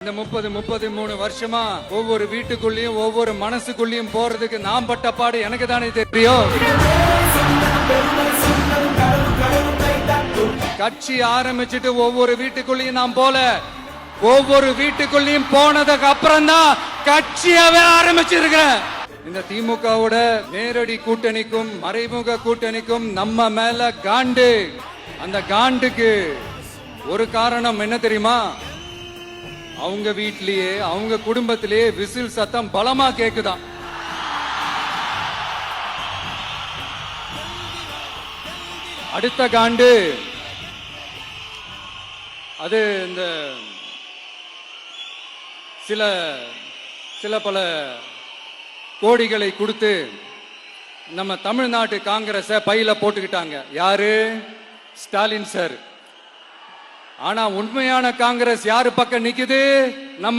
இந்த 33 வருஷமா ஒவ்வொரு வீட்டுக்குள்ளேயும் ஒவ்வொரு மனசுக்குள்ளேயும் போறதுக்கு நான் பட்ட பாடு எனக்கு தானே தெரியும். கட்சி ஆரம்பிச்சுட்டு ஒவ்வொரு வீட்டுக்குள்ளேயும் நான் போல, ஒவ்வொரு வீட்டுக்குள்ளேயும் போனதுக்கு அப்புறம் தான் கட்சியாவே ஆரம்பிச்சிருக்கிறேன். இந்த திமுகவோட நேரடி கூட்டணிக்கும் மறைமுக கூட்டணிக்கும் நம்ம மேல காண்டு. அந்த காண்டுக்கு ஒரு காரணம் என்ன தெரியுமா? அவங்க வீட்லயே அவங்க குடும்பத்திலேயே விசில் சத்தம் பலமா கேக்குதான். அடுத்த காண்டு அது இந்த சில பல கோடிகளை கொடுத்து நம்ம தமிழ்நாட்டு காங்கிரஸ பையில போட்டுக்கிட்டாங்க. யாரு? ஸ்டாலின் சார். ஆனா உண்மையான காங்கிரஸ் யாரு பக்கம் நிக்குது? நம்ம